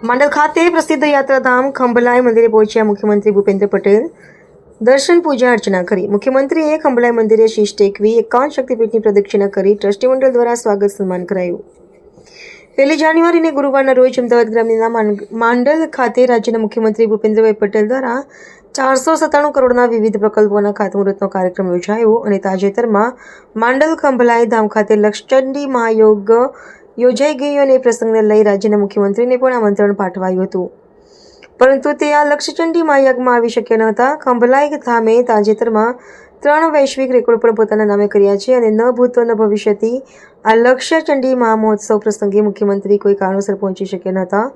માંડલ ખાતે પ્રસિદ્ધ યાત્રાધામ ખંભલાઈ મંદિરે પહોંચ્યા મુખ્યમંત્રી ભૂપેન્દ્ર પટેલ દર્શન પૂજા અર્ચના કરી. મુખ્યમંત્રીએ ખંભલાઈ મંદિરે શીશ ટેકવી 51 શક્તિપીઠની પ્રદક્ષિણા કરી ટ્રસ્ટી મંડળ દ્વારા સ્વાગત સન્માન કરાયું. 1 જાન્યુઆરીને ગુરુવારના રોજ અમદાવાદ ગ્રામ્યના માંડલ ખાતે રાજ્યના મુખ્યમંત્રી ભૂપેન્દ્રભાઈ પટેલ દ્વારા 497 કરોડના વિવિધ પ્રકલ્પોના ખાતમુહૂર્તનો કાર્યક્રમ યોજાયો અને તાજેતરમાં માંડલ ખંભલાઈ ધામ ખાતે લક્ષચંડી મહાયોગ યોજાઈ ગયો અને એ પ્રસંગને લઈ રાજ્યના મુખ્યમંત્રીને પણ આમંત્રણ પાઠવાયું હતું, પરંતુ તે આ લક્ષચંડી મહાયજ્ઞમાં આવી શક્યા ન હતા. ખંભલાઈ ધામે તાજેતરમાં 3 વૈશ્વિક રેકોર્ડ પણ પોતાના નામે કર્યા છે અને ન ભૂતો ન ભવિષ્યથી આ લક્ષચંડી મહામહોત્સવ પ્રસંગે મુખ્યમંત્રી કોઈ કારણોસર પહોંચી શક્યા ન હતા,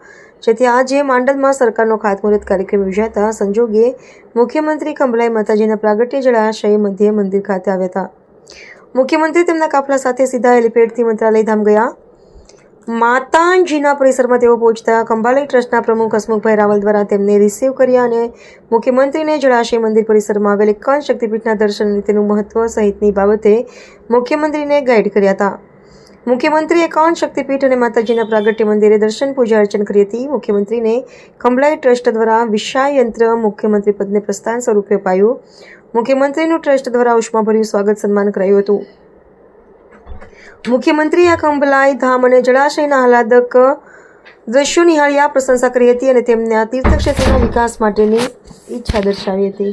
જેથી આજે માંડલમાં સરકારનો ખાતમુહૂર્ત કાર્યક્રમ યોજાતા સંજોગે મુખ્યમંત્રી ખંભલાઈ માતાજીના પ્રાગટ્ય જળાશય મધ્યે મંદિર ખાતે આવ્યા હતા. મુખ્યમંત્રી તેમના કાફલા સાથે સીધા હેલિપેડથી મંત્રાલય ધામ ગયા. માતાજીના પરિસરમાં તેઓ પહોંચતા ખંભાલાઈ ટ્રસ્ટના પ્રમુખ હસમુખભાઈ રાવલ દ્વારા તેમને રિસીવ કર્યા અને મુખ્યમંત્રીને જળાશય મંદિર પરિસરમાં આવેલ 51 શક્તિપીઠના દર્શન અને તેનું મહત્વ સહિતની બાબતે મુખ્યમંત્રીને ગાઈડ કર્યા હતા. મુખ્યમંત્રીએ 51 શક્તિપીઠ અને માતાજીના પ્રાગટ્ય મંદિરે દર્શન પૂજા અર્ચન કરી હતી. મુખ્યમંત્રીને ખંભલાઈ ટ્રસ્ટ દ્વારા વિશાયંત્ર મુખ્યમંત્રી પદને પ્રસ્થાન સ્વરૂપે અપાયું. મુખ્યમંત્રીનું ટ્રસ્ટ દ્વારા ઉષ્માભર્યું સ્વાગત સન્માન કરાયું હતું. મુખ્યમંત્રીએ આ ખંભલાઈ ધામ અને જળાશયના આહલાદક દ્રશ્યો નિહાળી પ્રશંસા કરી હતી અને તેમના તીર્થક્ષેત્રના વિકાસ માટેની ઈચ્છા દર્શાવી હતી.